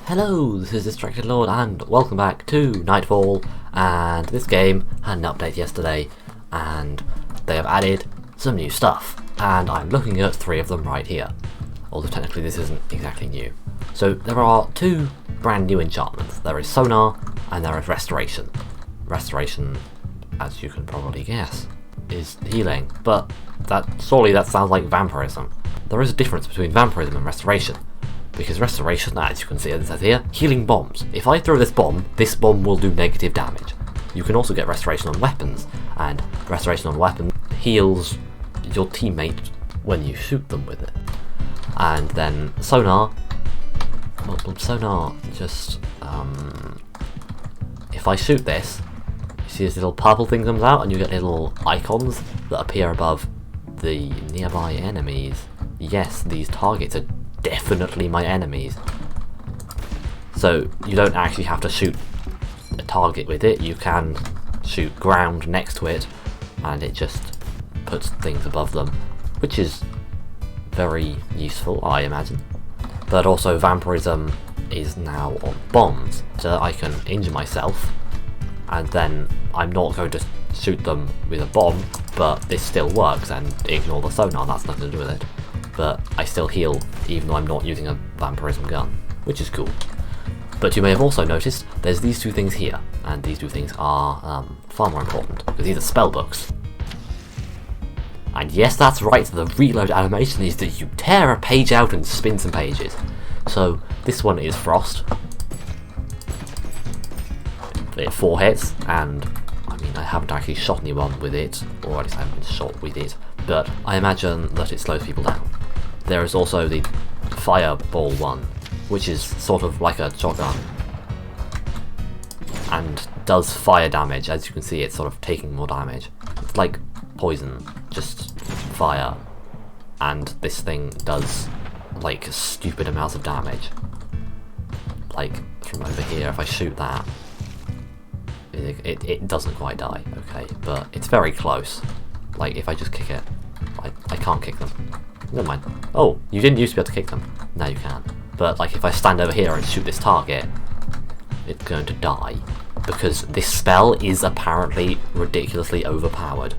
Hello, this is Distracted Lord and welcome back to Knightfall, and this game had an update yesterday and they have added some new stuff, and I'm looking at 3 of them right here, although technically this isn't exactly new. So there are 2 brand new enchantments. There is Sonar and there is Restoration. Restoration, as you can probably guess, is healing, but surely that sounds like vampirism. There is a difference between vampirism and restoration. Because restoration, as you can see, it says here, healing bombs. If I throw this bomb will do negative damage. You can also get restoration on weapons, and restoration on weapons heals your teammate when you shoot them with it. And then sonar, sonar just, if I shoot this, you see this little purple thing comes out, and you get little icons that appear above the nearby enemies. Yes, these targets are definitely my enemies. So you don't actually have to shoot a target with it, you can shoot ground next to it and it just puts things above them, which is very useful, I imagine. But also vampirism is now on bombs, so I can injure myself and then I'm not going to shoot them with a bomb, but this still works, and ignore the sonar, that's nothing to do with it. But I still heal even though I'm not using a vampirism gun, which is cool. But you may have also noticed there's these 2 things here, and these 2 things are far more important, because these are spellbooks. And yes, that's right, the reload animation is that you tear a page out and spin some pages. So this one is Frost. It 4 hits, and I mean I haven't actually shot anyone with it, or at least I haven't been shot with it, but I imagine that it slows people down. There is also the fireball one, which is sort of like a shotgun and does fire damage. As you can see, it's sort of taking more damage. It's like poison, just fire, and this thing does like stupid amounts of damage. Like from over here, if I shoot that, it doesn't quite die, okay, but it's very close. Like if I just kick it, I can't kick them. Never mind. Oh, you didn't used to be able to kick them. Now you can. But like if I stand over here and shoot this target, it's going to die. Because this spell is apparently ridiculously overpowered.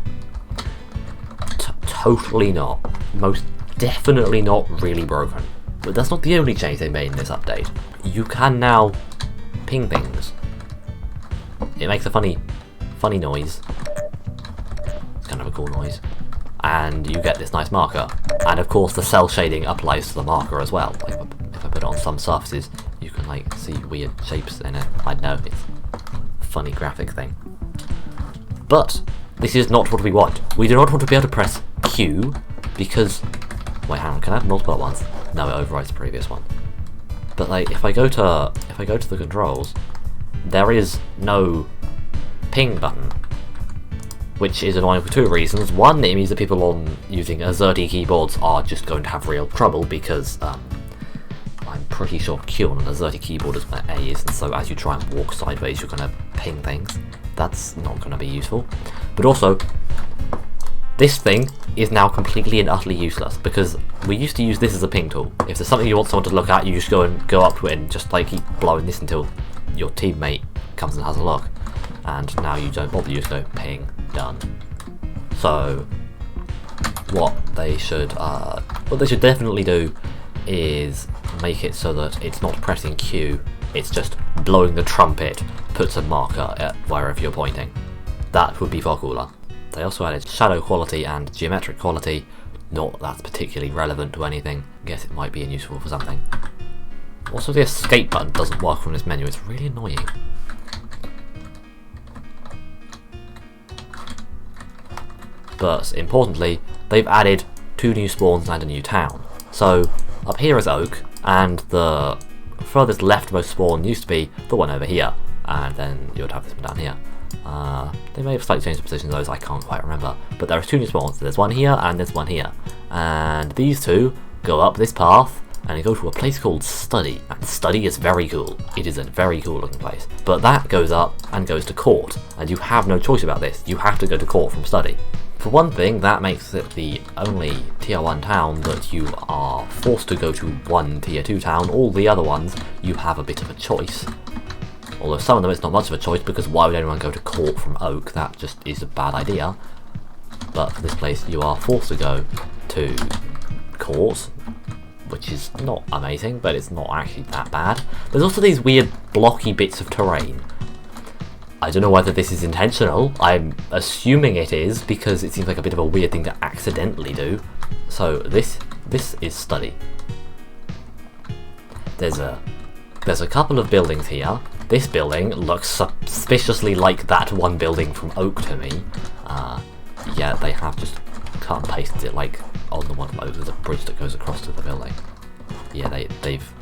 Totally not. Most definitely not really broken. But that's not the only change they made in this update. You can now ping things. It makes a funny noise. It's kind of a cool noise. And you get this nice marker, and of course the cell shading applies to the marker as well. Like if I put it on some surfaces, you can like see weird shapes in it. I know, it's a funny graphic thing. But this is not what we want. We do not want to be able to press Q because, wait, hang on, can I have multiple at once? No, it overrides the previous one. But like if I go to the controls, there is no ping button, which is annoying for 2 reasons. One, it means that people on using AZERTY keyboards are just going to have real trouble, because I'm pretty sure Q on an AZERTY keyboard is where A is, and so as you try and walk sideways you're going to ping things. That's not going to be useful. But also, this thing is now completely and utterly useless, because we used to use this as a ping tool. If there's something you want someone to look at, you just go up to it and just like keep blowing this until your teammate comes and has a look. And now you don't bother, you just go ping, done. So what they should definitely do is make it so that it's not pressing Q, it's just blowing the trumpet, puts a marker at wherever you're pointing. That would be far cooler. They also added shadow quality and geometric quality. Not that's particularly relevant to anything. Guess it might be useful for something. Also, the escape button doesn't work from this menu, it's really annoying. But importantly, they've added 2 new spawns and a new town. So up here is Oak, and the furthest leftmost spawn used to be the one over here, and then you would have this one down here. They may have slightly changed the position of those, I can't quite remember. But there are 2 new spawns, there's one here and there's one here. And these 2 go up this path and you go to a place called Study, and Study is very cool. It is a very cool looking place. But that goes up and goes to Court, and you have no choice about this. You have to go to Court from Study. For one thing, that makes it the only tier 1 town that you are forced to go to one tier 2 town. All the other ones, you have a bit of a choice. Although some of them it's not much of a choice, because why would anyone go to court from Oak? That just is a bad idea. But for this place, you are forced to go to court, which is not amazing, but it's not actually that bad. There's also these weird blocky bits of terrain. I don't know whether this is intentional. I'm assuming it is, because it seems like a bit of a weird thing to accidentally do. So this is study. There's a couple of buildings here. This building looks suspiciously like that one building from Oak to me. Yeah, they have just cut and pasted it like on the one from Oak. There's a bridge that goes across to the building. Yeah, they've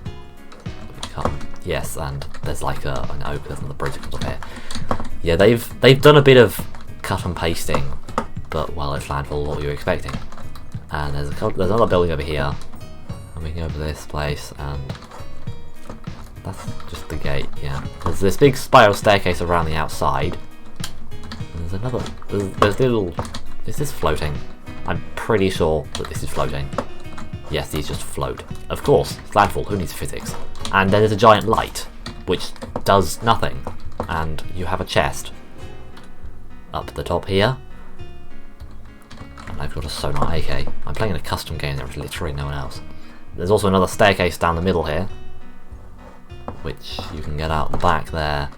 cut. Yes, and there's like an Oak. There's another bridge that comes up here. Yeah, they've done a bit of cut and pasting, but well, it's landfall. What were you expecting? And there's another building over here. And we can go to this place, and that's just the gate. Yeah, there's this big spiral staircase around the outside. And there's another. There's little. Is this floating? I'm pretty sure that this is floating. Yes, these just float. Of course, it's landfall. Who needs physics? And then there's a giant light, which does nothing. And you have a chest up the top here. And I've got a sonar AK. I'm playing in a custom game, there's literally no one else. There's also another staircase down the middle here, which you can get out the back there,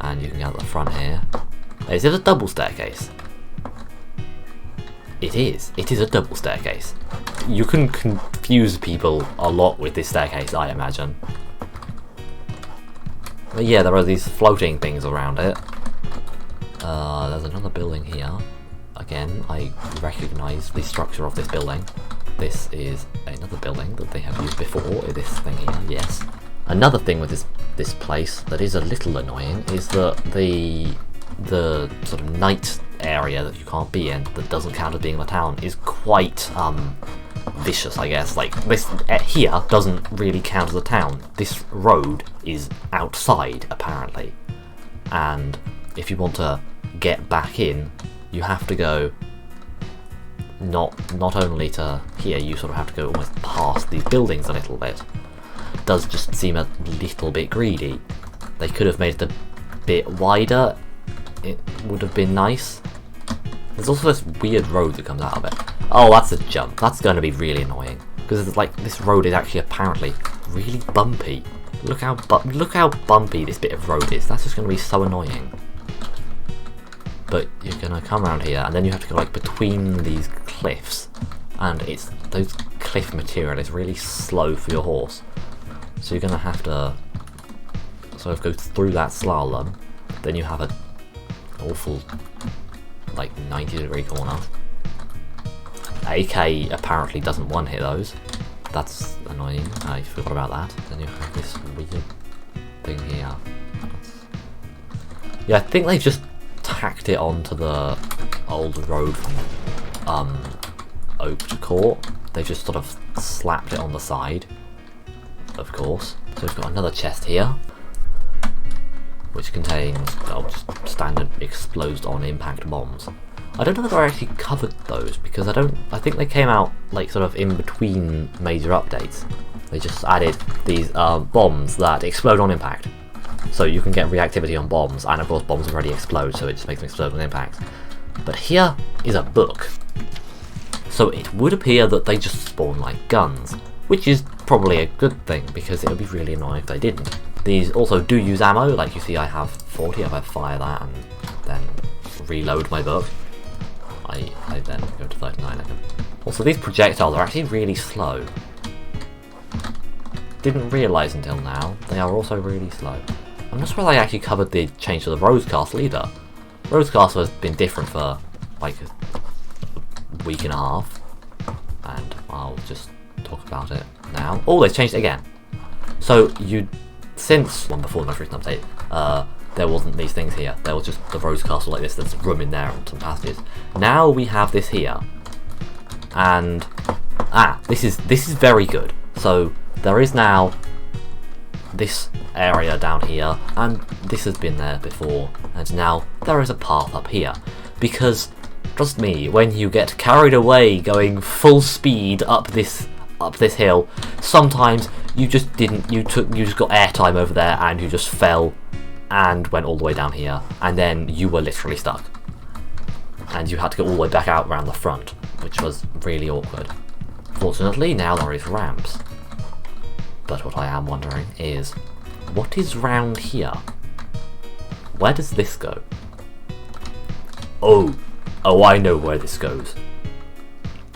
and you can get out the front here. Is it a double staircase? It is a double staircase. You can confuse people a lot with this staircase, I imagine. But yeah, there are these floating things around it. There's another building here. Again, I recognise the structure of this building. This is another building that they have used before. This thing here, yes. Another thing with this place that is a little annoying is that the sort of night area that you can't be in, that doesn't count as being the town, is quite vicious, I guess. Like, this here doesn't really count as a town. This road is outside, apparently, and if you want to get back in, you have to go not only to here, you sort of have to go almost past these buildings a little bit. It does just seem a little bit greedy. They could have made it a bit wider. It would have been nice. There's also this weird road that comes out of it. Oh, that's a jump. That's going to be really annoying, because it's like this road is actually apparently really bumpy. Look how bumpy this bit of road is. That's just going to be so annoying. But you're going to come around here, and then you have to go like between these cliffs, and it's those cliff material is really slow for your horse. So you're going to have to sort of go through that slalom. Then you have an awful like 90-degree corner. AK apparently doesn't one-hit those. That's annoying. I forgot about that. Then you have this weird thing here. Yeah, I think they've just tacked it onto the old road from Oak to Court. They've just sort of slapped it on the side, of course. So we've got another chest here, which contains just standard explode on impact bombs. I don't know whether I actually covered those, because I think they came out like sort of in between major updates. They just added these bombs that explode on impact. So you can get reactivity on bombs, and of course bombs already explode, so it just makes them explode on impact. But here is a book. So it would appear that they just spawn like guns, which is probably a good thing, because it would be really annoying if they didn't. These also do use ammo, like you see I have 40, if I fire that and then reload my book, I then go to 39 again. Also, these projectiles are actually really slow. Didn't realise until now, they are also really slow. I'm not sure whether I actually covered the change to the Rose Castle either. Rose Castle has been different for like a week and a half, and I'll just talk about it now. Oh, they've changed it again. So since one before the most recent update, there wasn't these things here. There was just the Rose Castle like this. There's room in there and some passages. Now we have this here, and this is very good. So there is now this area down here, and this has been there before, and now there is a path up here, because trust me, when you get carried away going full speed up this hill, sometimes you just got airtime over there and you just fell and went all the way down here, and then you were literally stuck. And you had to go all the way back out around the front, which was really awkward. Fortunately, now there is ramps. But what I am wondering is, what is round here? Where does this go? Oh, I know where this goes.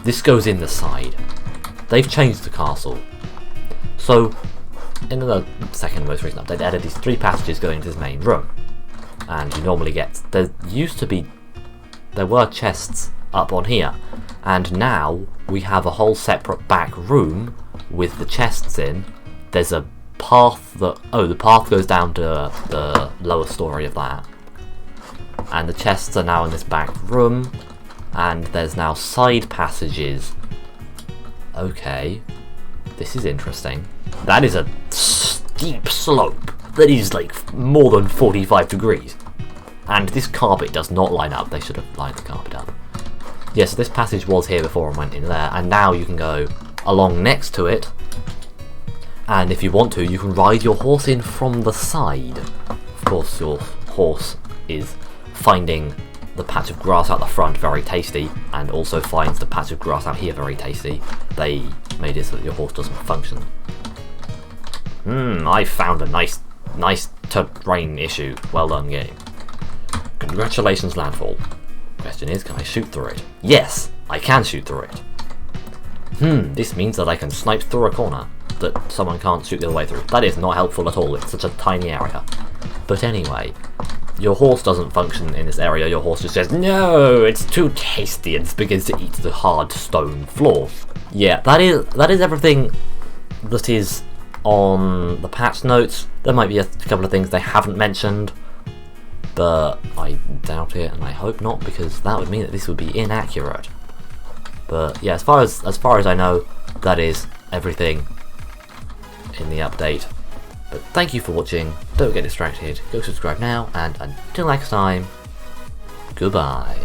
This goes in the side. They've changed the castle. So, in the second most recent update, they added these 3 passages going to this main room. And you normally get... There were chests up on here. And now, we have a whole separate back room with the chests in. There's a path that... Oh, the path goes down to the lower story of that. And the chests are now in this back room. And there's now side passages. Okay. This is interesting. That is a steep slope. That is like more than 45 degrees. And this carpet does not line up. They should have lined the carpet up. Yeah, so this passage was here before and went in there. And now you can go along next to it. And if you want to, you can ride your horse in from the side. Of course, your horse is finding the patch of grass out the front very tasty, and also finds the patch of grass out here very tasty. They made it so that your horse doesn't function. I found a nice terrain issue. Well done, game. Congratulations, Landfall. Question is, can I shoot through it? Yes, I can shoot through it. This means that I can snipe through a corner that someone can't shoot the other way through. That is not helpful at all, it's such a tiny area. But anyway, your horse doesn't function in this area. Your horse just says, no, it's too tasty, and begins to eat the hard stone floor. Yeah, that is everything that is on the patch notes. There might be a couple of things they haven't mentioned, but I doubt it, and I hope not, because that would mean that this would be inaccurate. But yeah, as far as I know, that is everything in the update. But thank you for watching, don't get distracted, go subscribe now, and until next time, goodbye.